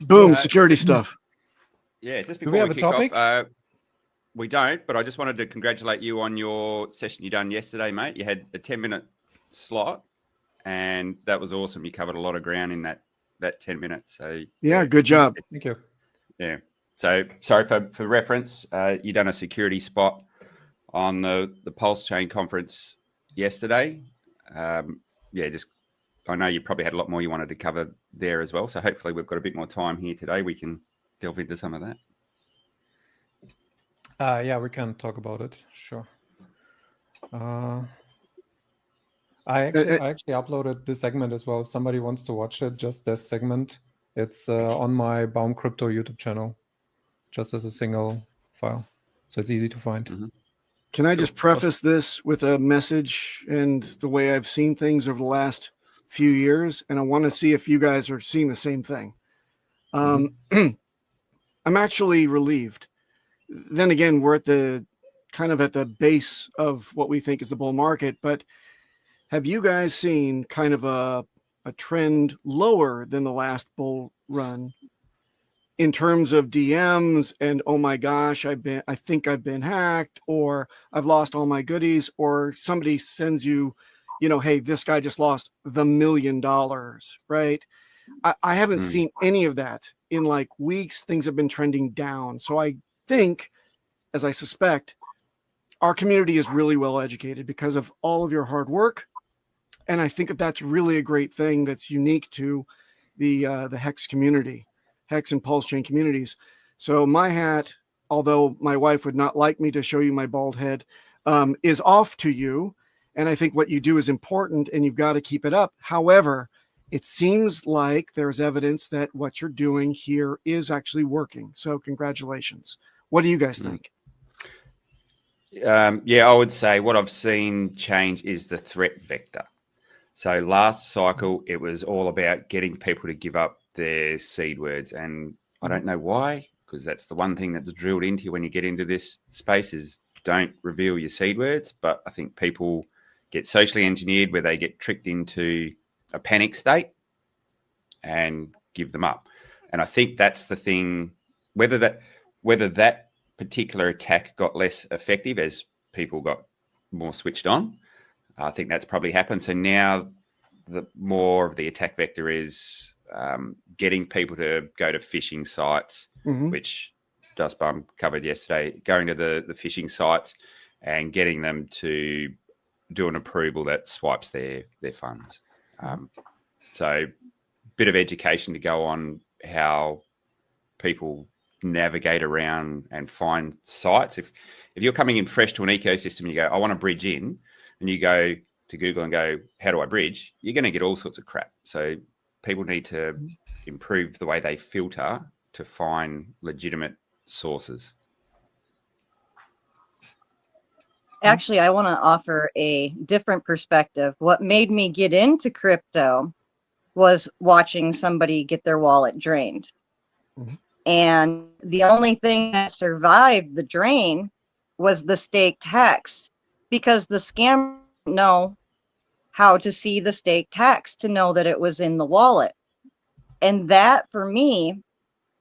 Boom, security stuff. Yeah, just Do before we have a kick topic? off, we don't, but I just wanted to congratulate you on your session you done yesterday, mate. You had a 10-minute slot, and that was awesome. You covered a lot of ground in that 10 minutes. So yeah, good job. Thank you. Yeah. So sorry for reference. You done a security spot on the PulseChain conference yesterday. Just I know you probably had a lot more you wanted to cover there as well. So hopefully we've got a bit more time here today. We can delve into some of that. Yeah, we can talk about it. Sure. I actually uploaded this segment as well. If somebody wants to watch it, just this segment. It's on my Baum Crypto YouTube channel, just as a single file. So it's easy to find. Mm-hmm. Can I just preface this with a message and the way I've seen things over the last few years? And I want to see if you guys are seeing the same thing. I'm actually relieved. Then again, we're at the base of what we think is the bull market. But have you guys seen kind of a trend lower than the last bull run in terms of DMs and, oh my gosh, I think I've been hacked, or I've lost all my goodies, or somebody sends you, hey, this guy just lost $1 million, right? I haven't seen any of that in like weeks. Things have been trending down. So I think, as I suspect, our community is really well educated because of all of your hard work. And I think that that's really a great thing that's unique to the HEX community, HEX and PulseChain communities. So my hat, although my wife would not like me to show you my bald head, is off to you. And I think what you do is important and you've got to keep it up. However, it seems like there's evidence that what you're doing here is actually working. So congratulations. What do you guys think? I would say what I've seen change is the threat vector. So last cycle, it was all about getting people to give up their seed words. And I don't know why, because that's the one thing that's drilled into you when you get into this space is don't reveal your seed words. But I think people get socially engineered where they get tricked into a panic state and give them up. And I think that's the thing, whether that particular attack got less effective as people got more switched on, I think that's probably happened. So now the more of the attack vector is getting people to go to phishing sites, which Dustbum covered yesterday, going to the phishing sites and getting them to do an approval that swipes their funds. So bit of education to go on how people navigate around and find sites. If you're coming in fresh to an ecosystem, you go, I want to bridge in, and you go to Google and go, how do I bridge? You're going to get all sorts of crap. So people need to improve the way they filter to find legitimate sources. Actually, I want to offer a different perspective. What made me get into crypto was watching somebody get their wallet drained. And the only thing that survived the drain was the staked HEX, because the scammer didn't know how to see the staked HEX to know that it was in the wallet. And that for me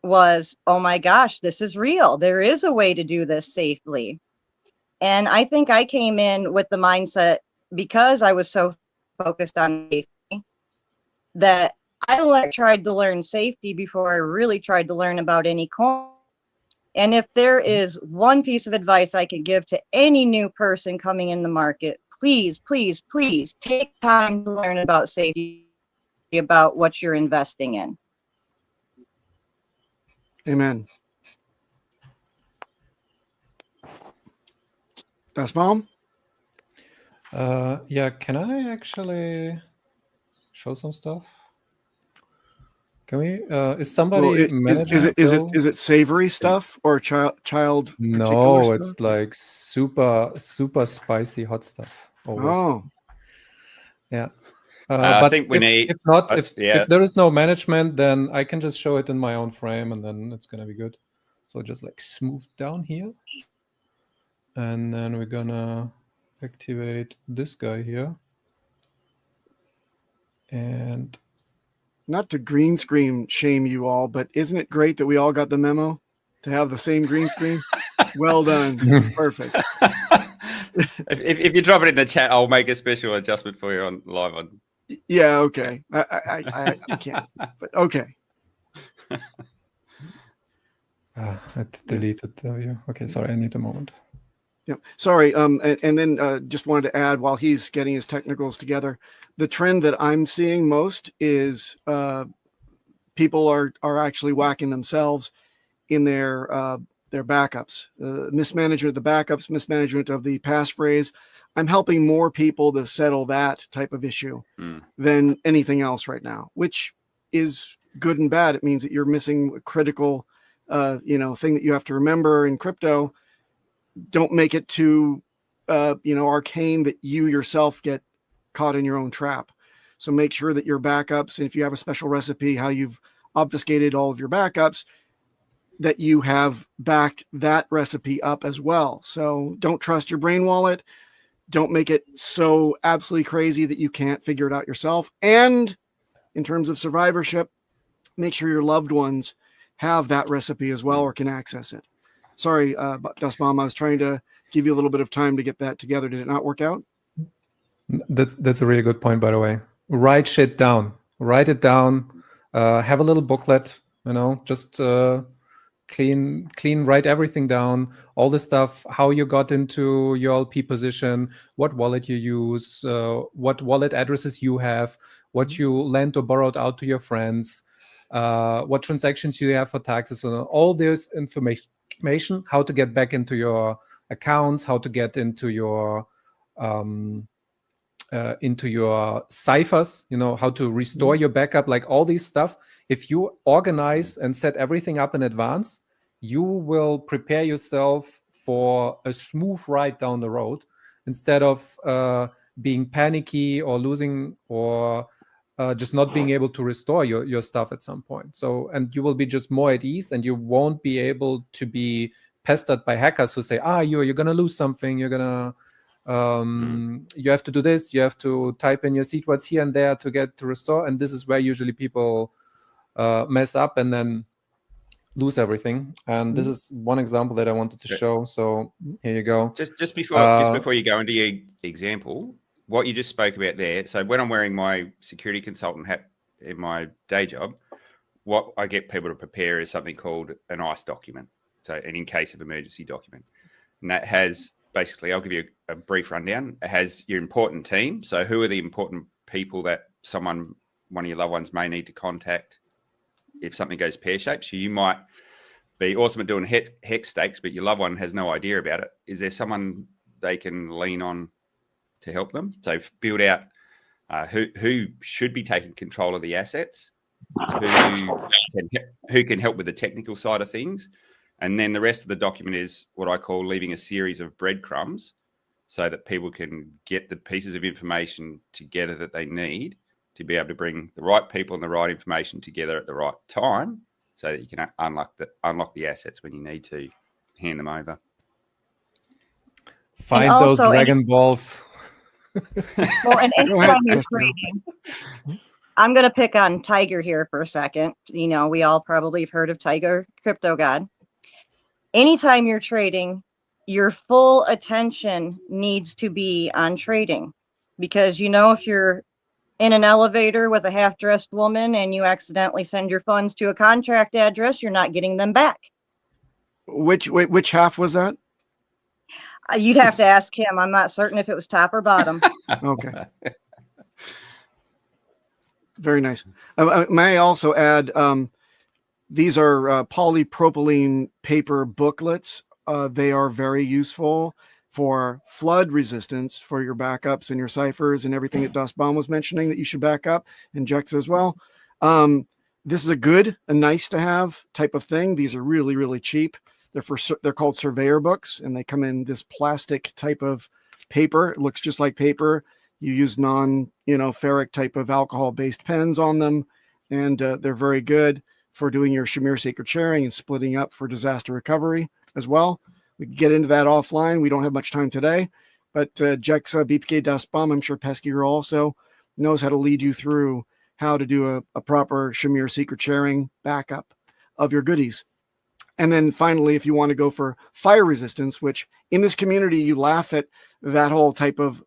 was, oh my gosh, this is real. There is a way to do this safely. And I think I came in with the mindset, because I was so focused on safety, that I tried to learn safety before I really tried to learn about any coin. And if there is one piece of advice I could give to any new person coming in the market, please, please, please take time to learn about safety, about what you're investing in. Amen. Das Baum? Yeah, can I actually show some stuff? Can we? Is somebody managing? Is it savory stuff or child? No, stuff? it's like super spicy hot stuff. Always. Oh, yeah. I But think we need. If there is no management, then I can just show it in my own frame, and then it's gonna be good. So just like smooth down here, and then we're gonna activate this guy here, and not to green screen shame you all, but isn't it great that we all got the memo to have the same green screen? Well done. Perfect. if you drop it in the chat, I'll make a special adjustment for you on live on. Yeah, okay. I can't, but okay. I deleted the view. Okay, sorry, I need a moment. Yeah, sorry. And then just wanted to add, while he's getting his technicals together, the trend that I'm seeing most is people are actually whacking themselves in their backups, mismanagement of the backups, mismanagement of the passphrase. I'm helping more people to settle that type of issue than anything else right now, which is good and bad. It means that you're missing a critical, thing that you have to remember in crypto. Don't make it too, arcane that you yourself get caught in your own trap. So make sure that your backups, and if you have a special recipe, how you've obfuscated all of your backups, that you have backed that recipe up as well. So don't trust your brain wallet. Don't make it so absolutely crazy that you can't figure it out yourself. And in terms of survivorship, make sure your loved ones have that recipe as well or can access it. Sorry, Dust Bomb, I was trying to give you a little bit of time to get that together. Did it not work out? That's a really good point, by the way. Write shit down. Write it down. Have a little booklet, just clean, write everything down, all the stuff, how you got into your LP position, what wallet you use, what wallet addresses you have, what you lent or borrowed out to your friends, what transactions you have for taxes, and all this information, how to get back into your accounts, how to get into your ciphers, how to restore your backup, like all these stuff. If you organize and set everything up in advance, you will prepare yourself for a smooth ride down the road instead of being panicky or losing or just not being able to restore your stuff at some point. So, and you will be just more at ease, and you won't be able to be pestered by hackers who say, you're going to lose something, you're going to you have to do this, you have to type in your seed words here and there to restore. And this is where usually people mess up and then lose everything. And this is one example that I wanted to show. So here you go. Just before you go into your example, what you just spoke about there. So when I'm wearing my security consultant hat in my day job, what I get people to prepare is something called an ICE document. So an in case of emergency document. And that has basically, I'll give you a brief rundown. It has your important team. So who are the important people that one of your loved ones may need to contact if something goes pear-shaped? So you might be awesome at doing hex stakes, but your loved one has no idea about it. Is there someone they can lean on to help them? So build out who should be taking control of the assets, who can help with the technical side of things. And then the rest of the document is what I call leaving a series of breadcrumbs so that people can get the pieces of information together that they need to be able to bring the right people and the right information together at the right time so that you can unlock the assets when you need to hand them over. Find those Dragon Balls. Well, and anytime you're trading, I'm going to pick on Tiger here for a second. We all probably have heard of Tiger, Crypto God. Anytime you're trading, your full attention needs to be on trading, because if you're in an elevator with a half-dressed woman and you accidentally send your funds to a contract address, you're not getting them back. Which half was that? You'd have to ask him. I'm not certain if it was top or bottom. Okay. Very nice. May I also add, these are polypropylene paper booklets. They are very useful for flood resistance for your backups and your ciphers and everything that Dust Bomb was mentioning that you should back up, and Jexxa as well. This is a nice to have type of thing. These are really, really cheap. They're called surveyor books, and they come in this plastic type of paper. It looks just like paper. You use ferric type of alcohol-based pens on them, and they're very good for doing your Shamir sacred sharing and splitting up for disaster recovery as well. We can get into that offline. We don't have much time today, but Jexxa, BPK, Dust Bomb, I'm sure PeskyGirl also knows how to lead you through how to do a proper Shamir secret sharing backup of your goodies. And then finally, if you want to go for fire resistance, which in this community, you laugh at that whole type of,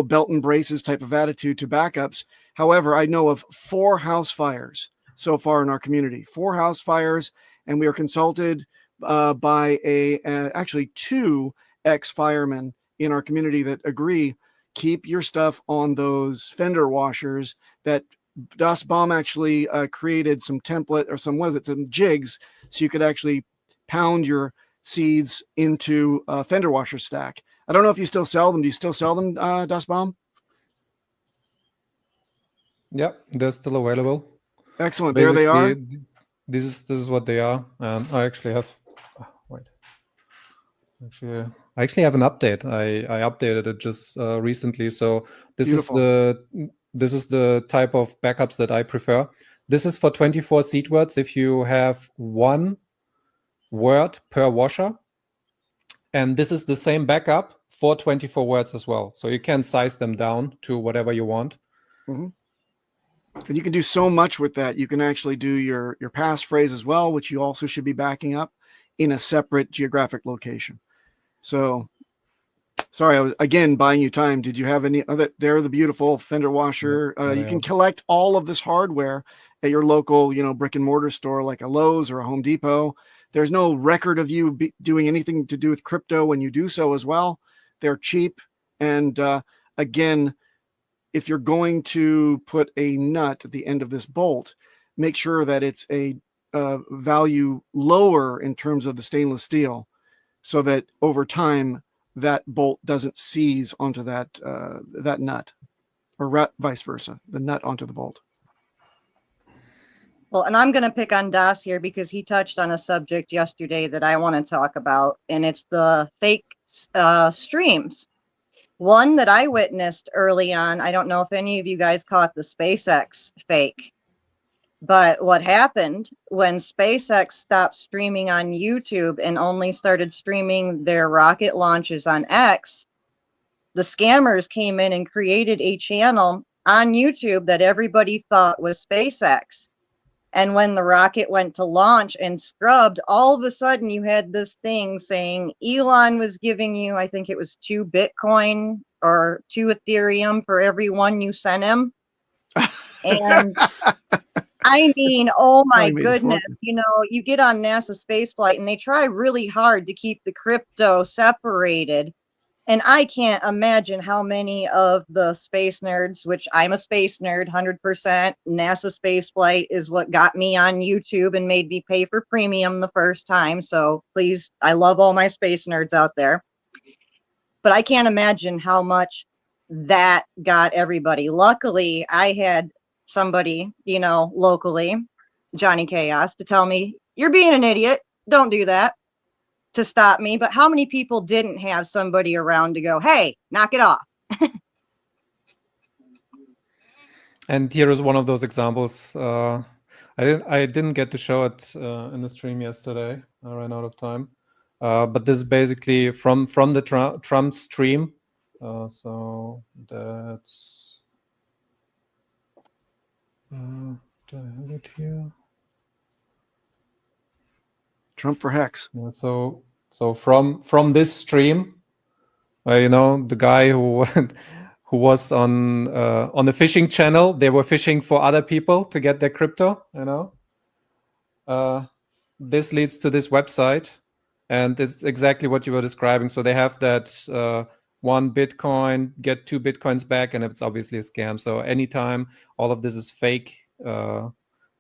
belt and braces type of attitude to backups. However, I know of 4 house fires so far in our community, 4 house fires, and we are consulted by actually 2 ex-firemen in our community that agree, keep your stuff on those fender washers. That Das Bomb actually created some template or some jigs, so you could actually pound your seeds into a fender washer stack. I don't know if you still sell them. Do you still sell them, Das Bomb? Yeah, they're still available. Excellent. Basically, there they are. This is what they are, and I actually have. Wait. Actually, I actually have an update. I updated it just recently. So this Beautiful. is the type of backups that I prefer. This is for 24 seed words. If you have 1 word per washer, and this is the same backup for 24 words as well. So you can size them down to whatever you want. Mm-hmm. And you can do so much with that. You can actually do your passphrase as well, which you also should be backing up in a separate geographic location. So, sorry, I was again buying you time. Did you have any other? They're the beautiful fender washer. You can collect all of this hardware at your local, brick and mortar store like a Lowe's or a Home Depot. There's no record of you doing anything to do with crypto when you do so as well. They're cheap. And again, if you're going to put a nut at the end of this bolt, make sure that it's a value lower in terms of the stainless steel, so that over time that bolt doesn't seize onto that nut, or vice versa, the nut onto the bolt. Well, and I'm going to pick on Das here because he touched on a subject yesterday that I want to talk about, and it's the fake streams. One that I witnessed early on, I don't know if any of you guys caught the SpaceX fake, but what happened when SpaceX stopped streaming on YouTube and only started streaming their rocket launches on X, the scammers came in and created a channel on YouTube that everybody thought was SpaceX. And when the rocket went to launch and scrubbed, all of a sudden you had this thing saying Elon was giving you, I think it was 2 Bitcoin or 2 Ethereum for every one you sent him. And I mean, oh my goodness, you get on NASA spaceflight and they try really hard to keep the crypto separated. And I can't imagine how many of the space nerds, which I'm a space nerd, 100%, NASA spaceflight is what got me on YouTube and made me pay for premium the first time. So please, I love all my space nerds out there. But I can't imagine how much that got everybody. Luckily, I had somebody, locally, Johnny Chaos, to tell me, you're being an idiot. Don't do that, to stop me. But how many people didn't have somebody around to go, hey, knock it off? And here is one of those examples. I didn't get to show it in the stream yesterday. I ran out of time. But this is basically from the Trump stream. So that's do I have it here? Trump for HEX. Yeah, so from this stream, the guy who who was on the fishing channel, they were fishing for other people to get their crypto. This leads to this website, and it's exactly what you were describing. So they have that 1 Bitcoin, get 2 Bitcoins back, and it's obviously a scam. So anytime all of this is fake,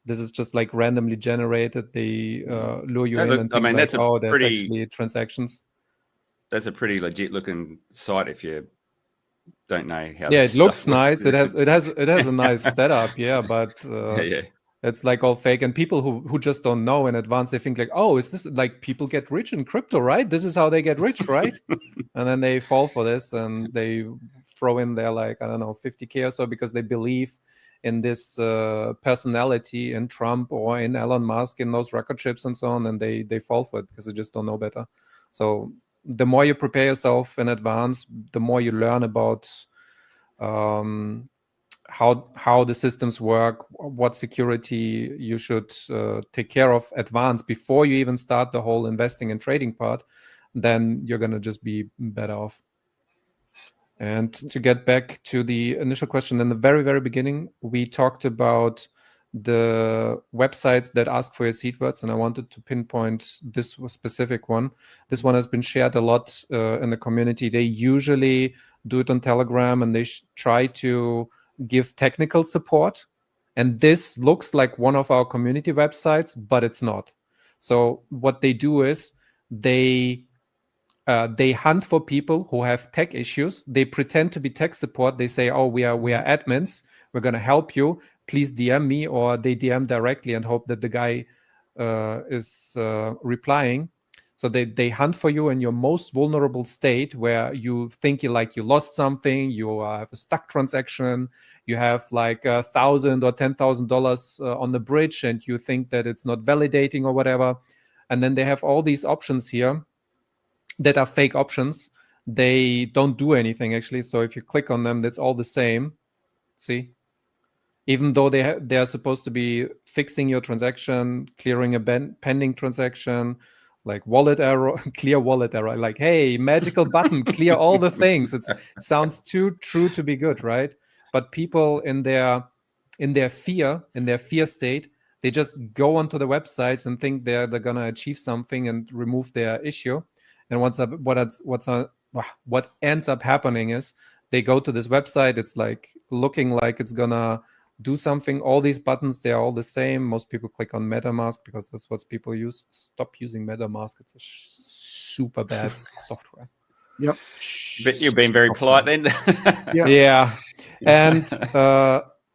this is just like randomly generated. They lure you in and think there's actually transactions. That's a pretty legit looking site if you don't know how. Yeah, it looks nice. It has a nice setup. Yeah, but yeah. It's like all fake, and people who just don't know in advance, they think like, oh, is this like people get rich in crypto, right? This is how they get rich, right? And then they fall for this and they throw in their, like, I don't know, 50K or so because they believe in this personality in Trump or in Elon Musk, in those record chips and so on, and they fall for it because they just don't know better. So the more you prepare yourself in advance, the more you learn about how the systems work, what security you should take care of advance before you even start the whole investing and trading part, then you're going to just be better off. And to get back to the initial question, in the very, very beginning, we talked about the websites that ask for your seed words, and I wanted to pinpoint this specific one. This one has been shared a lot in the community. They usually do it on Telegram, and they try to give technical support. And this looks like one of our community websites, but it's not. So what they do is they hunt for people who have tech issues. They pretend to be tech support. They say, oh, we are admins. We're going to help you. Please DM me, or they DM directly and hope that the guy is replying. So they hunt for you in your most vulnerable state, where you think you lost something, you have a stuck transaction, you have like $1,000 or $10,000 on the bridge, and you think that it's not validating or whatever. And then they have all these options here that are fake options. They don't do anything actually. So if you click on them, that's all the same. See, even though they are supposed to be fixing your transaction, clearing a pending transaction, like wallet error, clear wallet error, like, hey, magical button, clear all the things. It sounds too true to be good, right? But people in their fear state, they just go onto the websites and think they're gonna achieve something and remove their issue. And what ends up happening is they go to this website. It's like looking like it's gonna do something. All these buttons, they're all the same. Most people click on MetaMask because that's what people use. Stop using MetaMask. It's a super bad software. Yep. But you've been very polite then. Yeah. And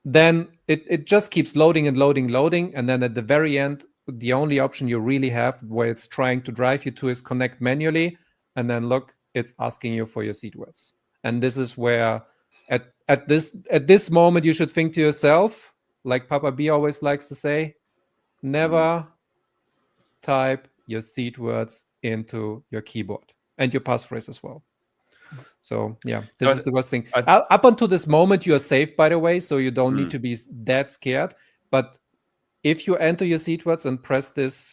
then it just keeps loading and loading, loading. And then at the very end, the only option you really have where it's trying to drive you to is connect manually. And then look, it's asking you for your seed words. And this is where at this moment you should think to yourself, like PapahBoenher always likes to say, never type your seed words into your keyboard and your passphrase as well. So yeah, this is the worst thing. Up until this moment, you are safe, by the way, so you don't need to be that scared. But if you enter your seed words and press this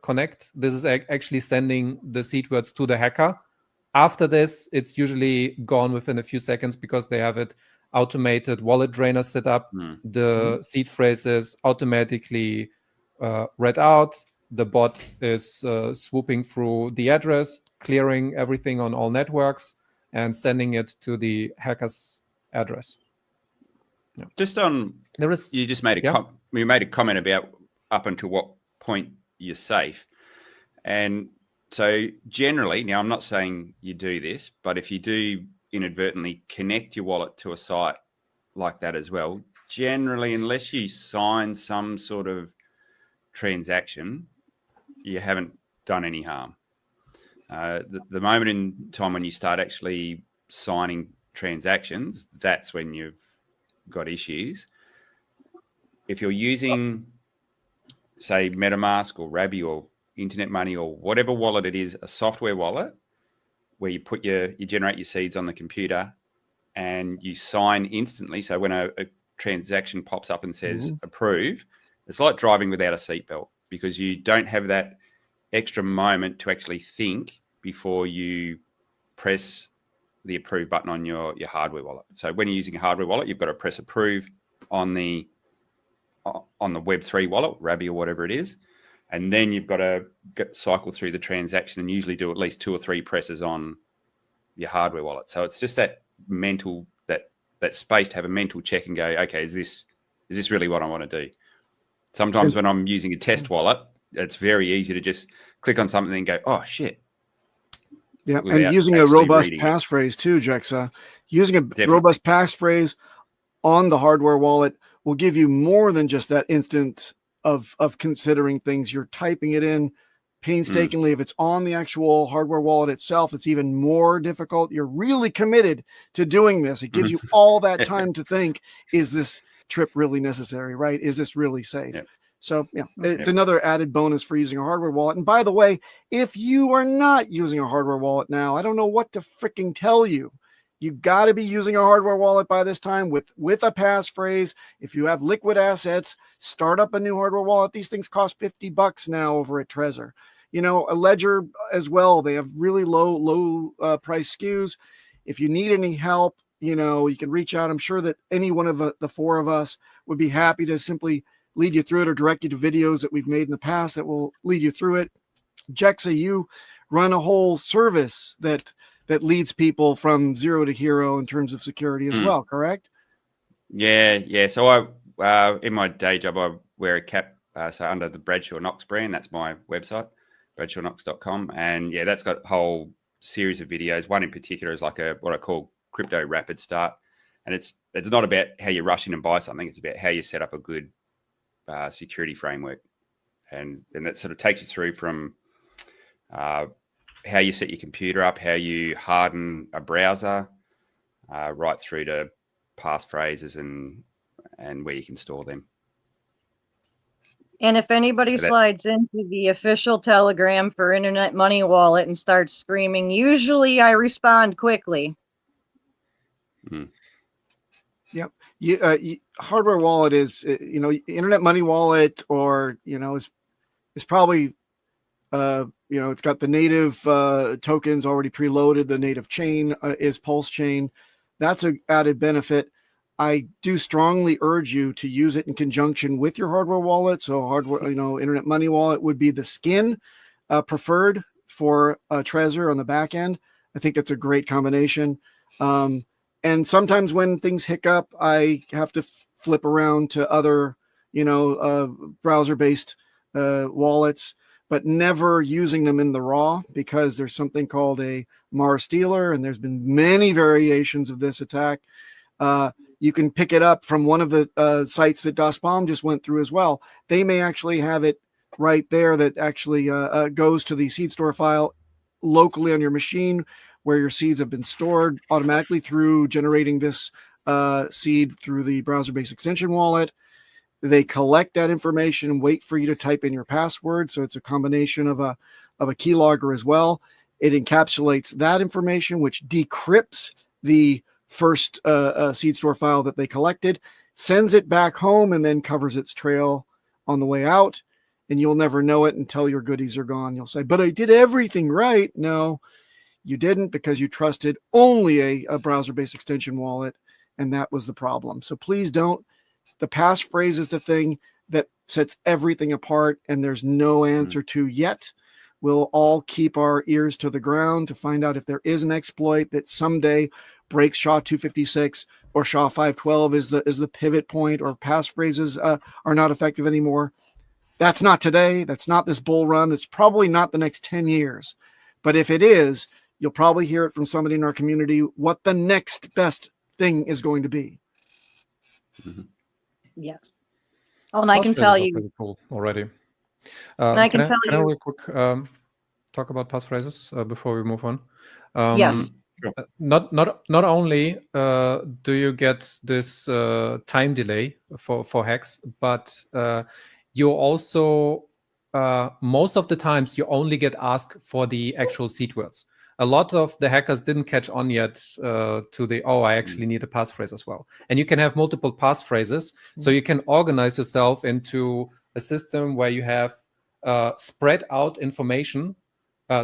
connect, this is actually sending the seed words to the hacker. After this, it's usually gone within a few seconds because they have it automated wallet drainer set up. The seed phrases automatically read out. The bot is swooping through the address, clearing everything on all networks, and sending it to the hacker's address. Yeah. Just on, you just made you made a comment about up until what point you're safe, and so generally, now I'm not saying you do this, but if you do inadvertently connect your wallet to a site like that as well, generally, unless you sign some sort of transaction, you haven't done any harm. The moment in time when you start actually signing transactions, that's when you've got issues. If you're using, say, MetaMask or Rabby or Internet Money or whatever wallet it is, a software wallet where you put you generate your seeds on the computer and you sign instantly. So when a transaction pops up and says approve, it's like driving without a seatbelt because you don't have that extra moment to actually think before you press the approve button on your hardware wallet. So when you're using a hardware wallet, you've got to press approve on the Web3 wallet, Rabby or whatever it is. And then you've got to cycle through the transaction and usually do at least 2 or 3 presses on your hardware wallet. So it's just that mental, that space to have a mental check and go, okay, is this really what I want to do? Sometimes when I'm using a test wallet, it's very easy to just click on something and go, oh, shit. Yeah, and using a robust passphrase too, Jexxa. Using a robust passphrase on the hardware wallet will give you more than just that instant of considering things. You're typing it in painstakingly. If it's on the actual hardware wallet itself, it's even more difficult. You're really committed to doing this. It gives you all that time to think, is this trip really necessary, right? Is this really safe? Yeah. So yeah, it's another added bonus for using a hardware wallet. And by the way, if you are not using a hardware wallet now, I don't know what to freaking tell you. You got to be using a hardware wallet by this time with a passphrase. If you have liquid assets, start up a new hardware wallet. These things cost $50 now over at Trezor. You know, a Ledger as well. They have really low price SKUs. If you need any help, you know, you can reach out. I'm sure that any one of the four of us would be happy to simply lead you through it or direct you to videos that we've made in the past that will lead you through it. Jexxa, you run a whole service that leads people from zero to hero in terms of security as well, correct? Yeah. So I, in my day job, I wear a cap. So under the Bradshaw Knox brand, that's my website, bradshawknox.com. And yeah, that's got a whole series of videos. One in particular is like what I call crypto rapid start. And it's not about how you rush in and buy something. It's about how you set up a good security framework. And that sort of takes you through from how you set your computer up, how you harden a browser, right through to passphrases and where you can store them. And if anybody slides into the official Telegram for Internet Money Wallet and starts screaming, usually I respond quickly. Yep. Hardware wallet is, you know, Internet Money Wallet, or, you know, is probably, you know, it's got the native tokens already preloaded. The native chain is PulseChain. That's an added benefit. I do strongly urge you to use it in conjunction with your hardware wallet. So hardware, you know, Internet Money Wallet would be the skin preferred for Trezor on the back end. I think that's a great combination. And sometimes when things hiccup, I have to flip around to other, you know, browser-based wallets, but never using them in the raw, because there's something called a Mars stealer, and there's been many variations of this attack. You can pick it up from one of the sites that Das Bomb just went through as well. They may actually have it right there that actually goes to the seed store file locally on your machine, where your seeds have been stored automatically through generating this seed through the browser-based extension wallet. They collect that information and wait for you to type in your password. So it's a combination of a keylogger as well. It encapsulates that information, which decrypts the first seed store file that they collected, sends it back home, and then covers its trail on the way out. And you'll never know it until your goodies are gone. You'll say, but I did everything right. No, you didn't, because you trusted only a browser-based extension wallet, and that was the problem. So please don't. The passphrase is the thing that sets everything apart, and there's no answer to yet. We'll all keep our ears to the ground to find out if there is an exploit that someday breaks SHA-256 or SHA-512 is the pivot point, or passphrases are not effective anymore. That's not today. That's not this bull run. It's probably not the next 10 years. But if it is, you'll probably hear it from somebody in our community what the next best thing is going to be. Yes. Oh, and I can tell you. Pretty cool already. I can tell Can I you. real quick talk about passphrases before we move on? Yes. Sure. Not only do you get this time delay for HEX, but you also most of the times you only get asked for the actual seed words. A lot of the hackers didn't catch on yet to the, I actually need a passphrase as well. And you can have multiple passphrases. So you can organize yourself into a system where you have spread out information,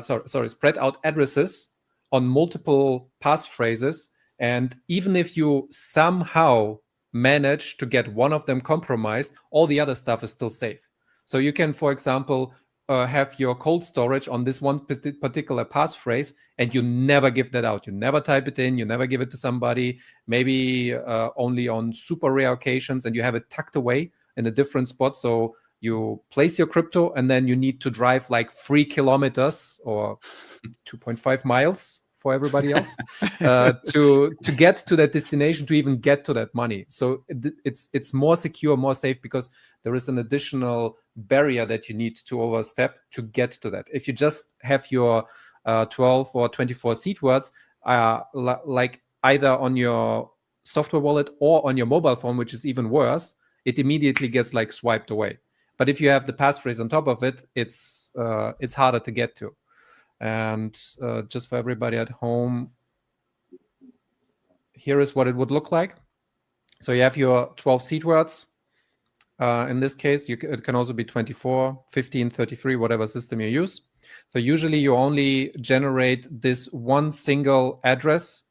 spread out addresses on multiple passphrases. And even if you somehow manage to get one of them compromised, all the other stuff is still safe. So you can, for example, have your cold storage on this one particular passphrase, and you never give that out. You never type it in. You never give it to somebody, maybe only on super rare occasions, and you have it tucked away in a different spot. So you place your crypto, and then you need to drive like 3 kilometers or 2.5 miles for everybody else to get to that destination, to even get to that money. So it's more secure, more safe, because there is an additional barrier that you need to overstep to get to that. If you just have your 12 or 24 seed words, like either on your software wallet or on your mobile phone, which is even worse, it immediately gets like swiped away. But if you have the passphrase on top of it, it's harder to get to. And just for everybody at home, here is what it would look like. So you have your 12 seed words. In this case, it can also be 24, 15, 33, whatever system you use. So usually you only generate this one single address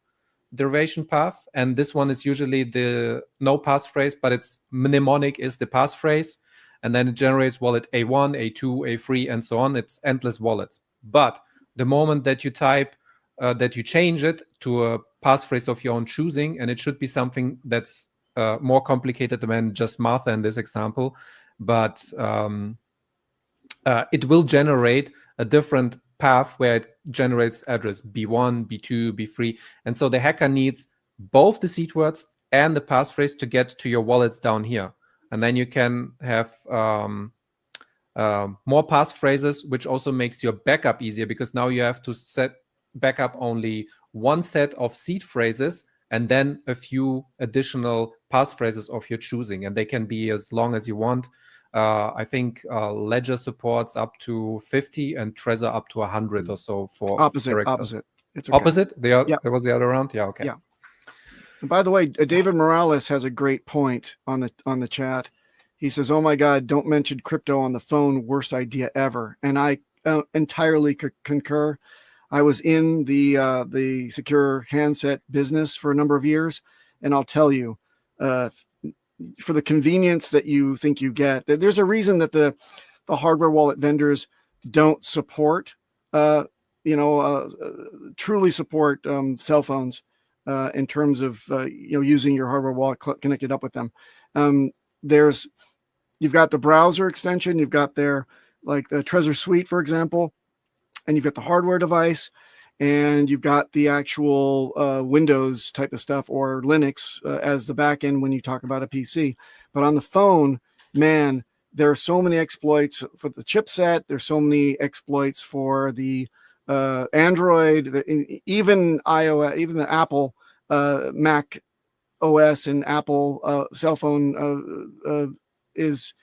derivation path, and this one is usually the no passphrase, but its mnemonic is the passphrase, and then it generates wallet A1, A2, A3, and so on. It's endless wallets. But the moment that you type, that you change it to a passphrase of your own choosing, and it should be something that's more complicated than just Martha in this example, but it will generate a different path where it generates address B1, B2, B3. And so the hacker needs both the seed words and the passphrase to get to your wallets down here. And then you can have more passphrases, which also makes your backup easier, because now you have to set backup only one set of seed phrases and then a few additional passphrases of your choosing. And they can be as long as you want. I think Ledger supports up to 50 and Trezor up to 100 or so for opposite. It's okay. Opposite? That was the other round? Yeah, okay. Yeah. And by the way, David Morales has a great point on the chat. He says, "Oh my God, don't mention crypto on the phone. Worst idea ever." And I entirely concur. I was in the secure handset business for a number of years, and I'll tell you, for the convenience that you think you get, there's a reason that the hardware wallet vendors don't support, truly support cell phones in terms of using your hardware wallet connected up with them. You've got the browser extension, you've got their like the Trezor Suite, for example, and you've got the hardware device, and you've got the actual Windows type of stuff, or Linux as the backend when you talk about a PC. But on the phone, man, there are so many exploits for the chipset. There's so many exploits for the Android, even iOS, even the Apple Mac OS and Apple cell phone is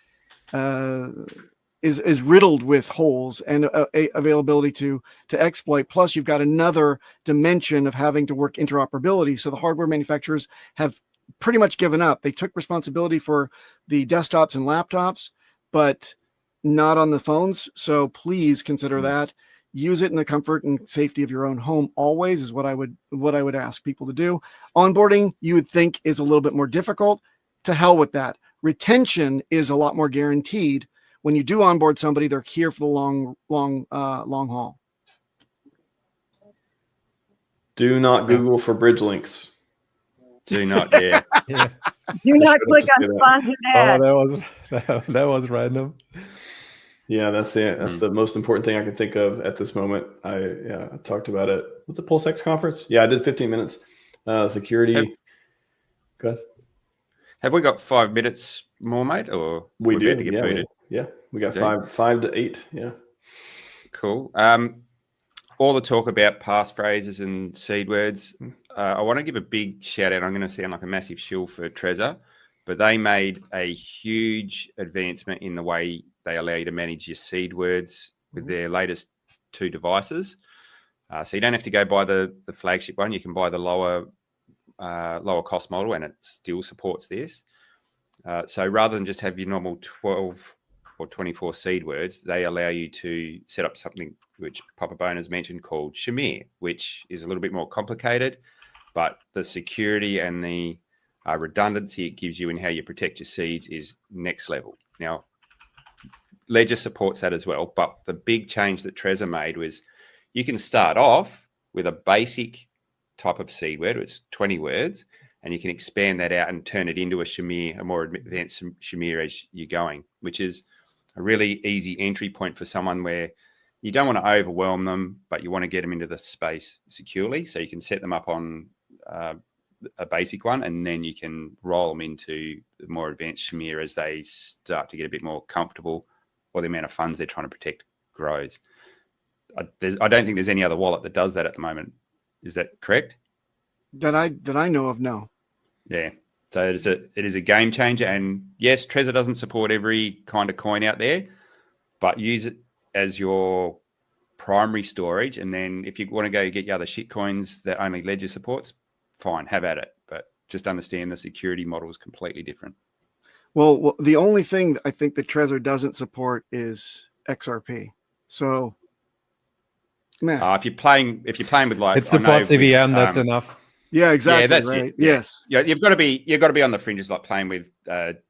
riddled with holes and availability to exploit. Plus, you've got another dimension of having to work interoperability. So the hardware manufacturers have pretty much given up. They took responsibility for the desktops and laptops, but not on the phones. So please consider that. Use it in the comfort and safety of your own home always is what I would ask people to do. Onboarding, you would think, is a little bit more difficult. To hell with that. Retention is a lot more guaranteed. When you do onboard somebody, they're here for the long haul. Do not Google for bridge links. Do not, yeah. Yeah. Do not click on sponsored ads. That was random. Yeah, that's the most important thing I can think of at this moment. I talked about it. What's the PulseX conference? Yeah, I did 15 minutes. Security. Go ahead. Have we got 5 minutes more, mate? Or we do. To get booted? We got 5 to 8. Yeah. Cool. All the talk about passphrases and seed words. I want to give a big shout out. I'm going to sound like a massive shill for Trezor, but they made a huge advancement in the way they allow you to manage your seed words with their latest 2 devices. So you don't have to go buy the flagship one. You can buy the lower cost model, and it still supports this. So rather than just have your normal 12 or 24 seed words, they allow you to set up something which PapahBoenher has mentioned called Shamir, which is a little bit more complicated, but the security and the redundancy it gives you in how you protect your seeds is next level. Now, Ledger supports that as well, but the big change that Trezor made was you can start off with a basic type of seed word, it's 20 words, and you can expand that out and turn it into a Shamir, a more advanced Shamir as you're going, which is a really easy entry point for someone where you don't want to overwhelm them, but you want to get them into the space securely. So you can set them up on a basic one, and then you can roll them into the more advanced Shamir as they start to get a bit more comfortable, or the amount of funds they're trying to protect grows. I don't think there's any other wallet that does that at the moment. Is that correct? That I know of, no. Yeah. So it is a game changer. And yes, Trezor doesn't support every kind of coin out there, but use it as your primary storage. And then if you want to go get your other shit coins that only Ledger supports, fine, have at it. just understand the security model is completely different. Well, the only thing I think that Trezor doesn't support is XRP. So, man, If you're playing with like It supports EVM. That's enough. yeah, exactly. Yeah, that's right. it. Yeah. Yes. Yeah, you've got to be on the fringes, like playing with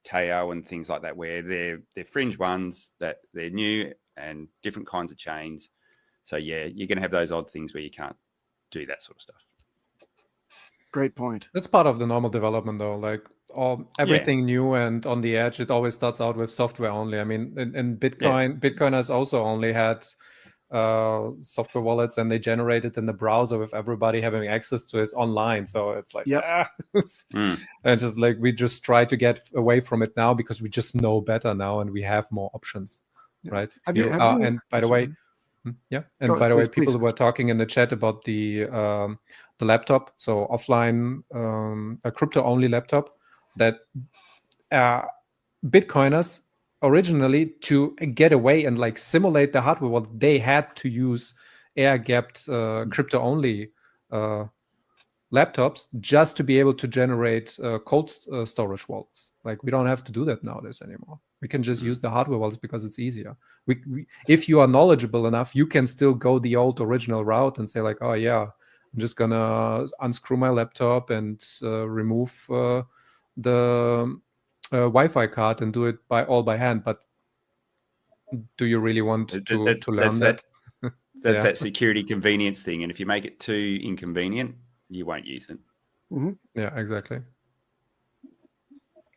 Teo and things like that, where they're fringe ones that they're new and different kinds of chains. So yeah, you're going to have those odd things where you can't do that sort of stuff. Great point. That's part of the normal development, though. Like everything new and on the edge, it always starts out with software only. I mean, in Bitcoin, Bitcoin has also only had software wallets, and they generate it in the browser with everybody having access to it online. So it's like, and just like we just try to get away from it now because we just know better now and we have more options, right? And by the way, people who were talking in the chat about the laptop, so offline, a crypto-only laptop, that Bitcoiners originally, to get away and like simulate the hardware, well, they had to use air-gapped crypto-only laptops just to be able to generate cold storage wallets. Like we don't have to do that nowadays anymore. We can just use the hardware wallets because it's easier. If you are knowledgeable enough, you can still go the old original route and say like, oh yeah, I'm just gonna unscrew my laptop and remove the Wi-Fi card and do it by hand. But do you really want to learn that? That's that security convenience thing. And if you make it too inconvenient, you won't use it. Mm-hmm. Yeah, exactly.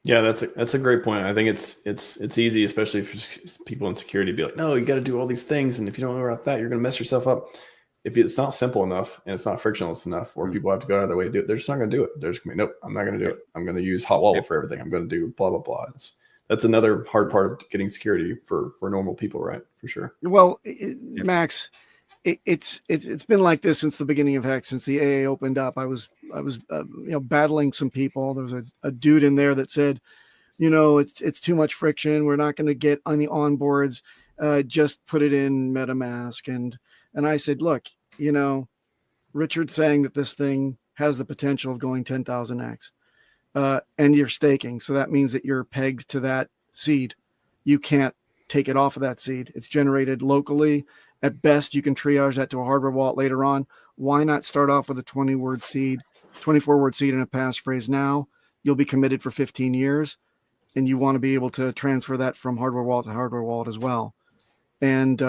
Yeah, that's a great point. I think it's easy, especially for people in security, to be like, no, you got to do all these things, and if you don't know about that, you're going to mess yourself up. If it's not simple enough and it's not frictionless enough, or people have to go out of their way to do it, they're just not going to do it. They're just going to be, nope, I'm not going to do it. I'm going to use hot wallet for everything. I'm going to do blah blah blah. That's another hard part of getting security for normal people, right? For sure. Well, Max, it's been like this since the beginning of HEX, since the AA opened up. I was battling some people. There was a dude in there that said, it's too much friction. We're not going to get any onboards. Just put it in MetaMask. And I said, look, Richard's saying that this thing has the potential of going 10,000x, and you're staking. So that means that you're pegged to that seed. You can't take it off of that seed. It's generated locally. At best, you can triage that to a hardware wallet later on. Why not start off with a 24-word seed and a passphrase now? You'll be committed for 15 years, and you want to be able to transfer that from hardware wallet to hardware wallet as well. And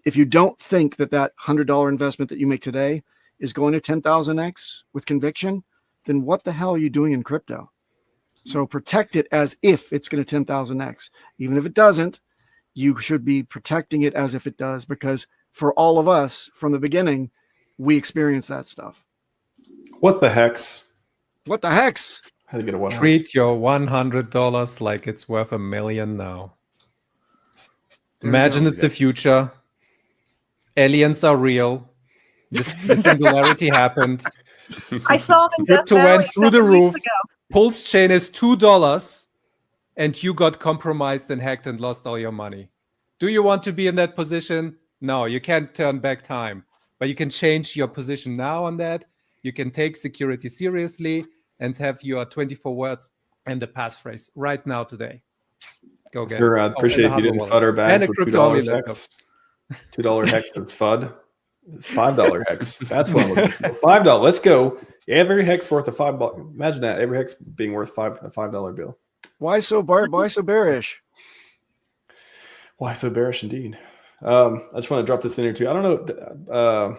if you don't think that $100 investment that you make today is going to 10,000x with conviction, then what the hell are you doing in crypto? So protect it as if it's going to 10,000x. Even if it doesn't, you should be protecting it as if it does, because for all of us from the beginning, we experience that stuff. What the hex? What the hex? How to get a 100? Treat your $100 like it's worth $1 million now. Imagine it's the future. Aliens are real. The singularity happened. I saw them. Crypto went through the roof. PulseChain is $2, and you got compromised and hacked and lost all your money. Do you want to be in that position? No, you can't turn back time, but you can change your position now on that. You can take security seriously and have your 24 words and the passphrase right now today. Go get it. I appreciate if you didn't FUD our bags with $2 hex. $2 hex is FUD. It's $5 hex. That's what I'm looking for. $5. Let's go. Every hex worth $5. Imagine that. Every hex being worth a $5 bill. Why so bearish? Why so bearish indeed? I just want to drop this in here too. I don't know.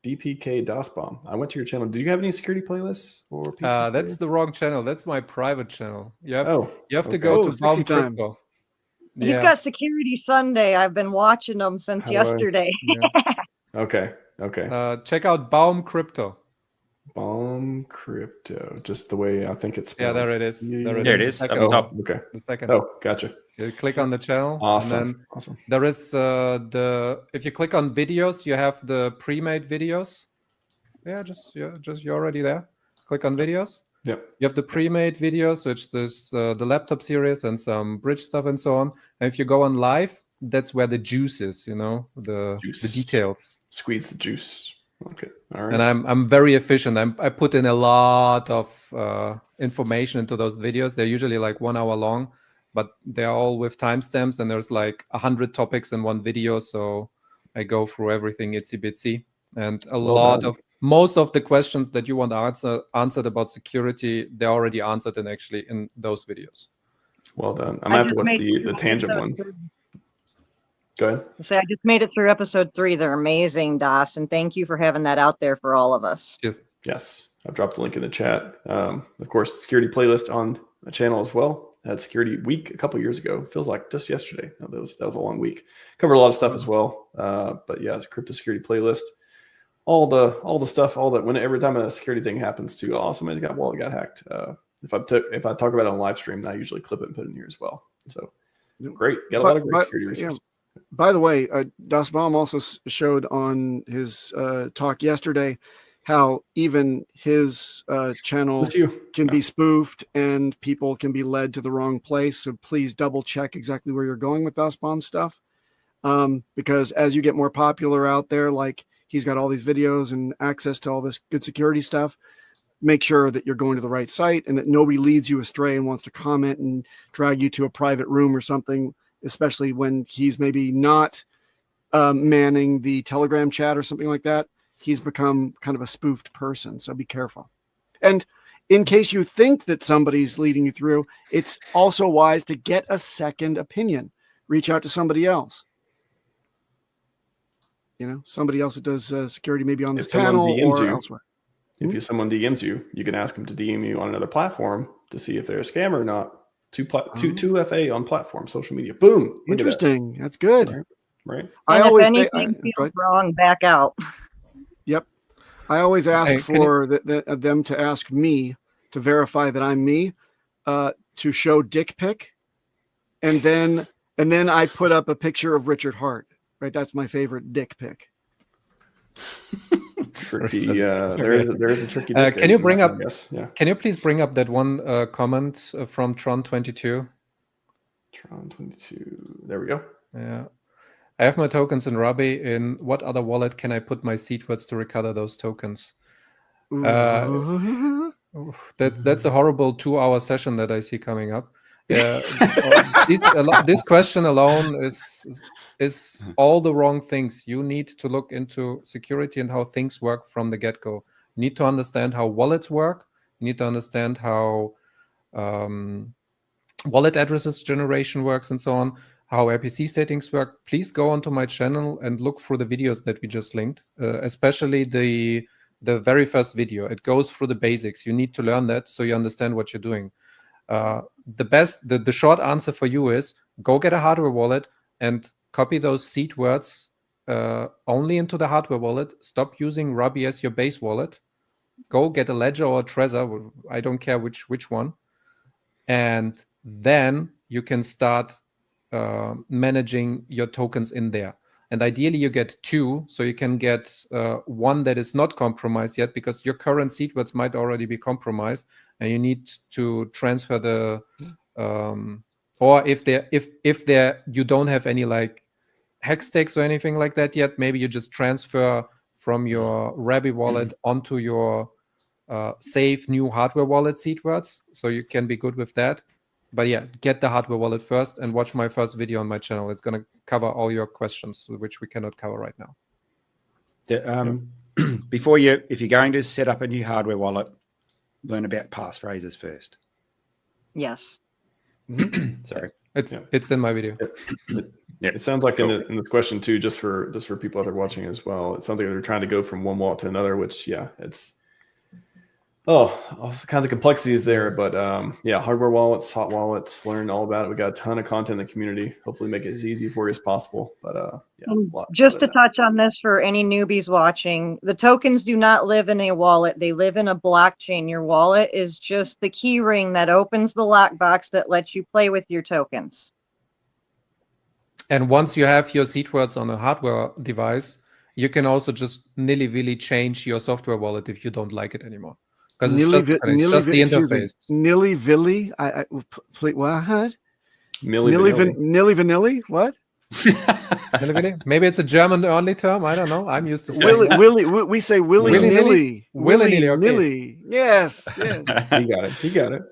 BPK DOS Bomb. I went to your channel. Do you have any security playlists or PC that's the wrong channel. That's my private channel. You have to okay. go to Baum Crypto. He's got Security Sunday. I've been watching him since yesterday. Okay. Check out Baum Crypto. Baum Crypto, just the way I think it's spelled. Yeah, there it is. There it is. Up on top. Okay. The second. Oh, gotcha. You click on the channel. Awesome. And then there is if you click on videos, you have the pre-made videos. Yeah, you're already there. Click on videos. Yep. You have the pre-made videos, which is the laptop series and some bridge stuff and so on. And if you go on live, that's where the juice is, the details. Squeeze the juice. Okay. All right. And I'm very efficient. I put in a lot of information into those videos. They're usually like 1 hour long, but they're all with timestamps, and there's like 100 topics in one video. So I go through everything itsy bitsy, and most of the questions that you want answered about security, they're already answered in those videos. Well done. I'm gonna have to watch the tangent one. Go ahead. I just made it through episode 3. They're amazing, Das, and thank you for having that out there for all of us. Yes. I've dropped the link in the chat. Of course, security playlist on the channel as well. I had Security Week a couple years ago. Feels like just yesterday. No, that was a long week. Covered a lot of stuff as well. But yeah, it's a crypto security playlist. All the stuff. Every time a security thing happens to, somebody's got a wallet got hacked. If I talk about it on live stream, I usually clip it and put it in here as well. So great. Got a lot of great security resources. Yeah. By the way, Das Baum also showed on his talk yesterday how even his channel can be spoofed and people can be led to the wrong place. So please double check exactly where you're going with Das Baum stuff. Because as you get more popular out there, like he's got all these videos and access to all this good security stuff, make sure that you're going to the right site and that nobody leads you astray and wants to comment and drag you to a private room or something, especially when he's maybe not manning the Telegram chat or something like that. He's become kind of a spoofed person, so be careful. And in case you think that somebody's leading you through, it's also wise to get a second opinion. Reach out to somebody else. Somebody else that does security, maybe on this channel or elsewhere. If someone DMs you, you can ask them to DM you on another platform to see if they're a scammer or not. 2FA on platform, social media. Boom. Interesting. That's good. Right. And if anything feels wrong, back out. Yep. I always ask for them to ask me to verify that I'm me, to show dick pic, and then I put up a picture of Richard Hart. Right, that's my favorite dick pic. Tricky. There is a tricky. Can you bring up? Can you please bring up that one comment from Tron22? Tron22. There we go. Yeah. I have my tokens in Ruby. In what other wallet can I put my seed words to recover those tokens? That's a horrible 2-hour session that I see coming up. Yeah, this question alone is all the wrong things. You need to look into security and how things work from the get-go. You need to understand how wallets work. You need to understand how wallet addresses generation works and so on, how RPC settings work. Please go onto my channel and look through the videos that we just linked, especially the very first video. It goes through the basics. You need to learn that so you understand what you're doing. The short answer for you is go get a hardware wallet and copy those seed words only into the hardware wallet. Stop using Ruby as your base wallet. Go get a Ledger or a Trezor. I don't care which one. And then you can start managing your tokens in there. And ideally you get 2, so you can get one that is not compromised yet, because your current seed words might already be compromised, and you need to transfer the or if you don't have any like hex stakes or anything like that yet, maybe you just transfer from your Ruby wallet onto your safe new hardware wallet seed words, so you can be good with that. But yeah, get the hardware wallet first and watch my first video on my channel. It's going to cover all your questions, which we cannot cover right now. If you're going to set up a new hardware wallet, learn about passphrases first. Yes. Sorry. It's in my video. It sounds like in the question too, just for people out there watching as well, it's something that they're trying to go from one wallet to another, which it's all kinds of complexities there. But hardware wallets, hot wallets, learn all about it. We got a ton of content in the community. Hopefully make it as easy for you as possible. But just to touch on this for any newbies watching, the tokens do not live in a wallet. They live in a blockchain. Your wallet is just the key ring that opens the lockbox that lets you play with your tokens. And once you have your seed words on a hardware device, you can also just nilly-willy change your software wallet if you don't like it anymore. Because it's just the interface. Nilly-willy? What? Milli Nilly Vanilli? What? Willy-nilly? Maybe it's a German only term. I don't know. I'm used to saying Willy, that. we say willy Willy-nilly? nilly. Willy-nilly, okay. Nilly. Yes, yes. He got it. He got it.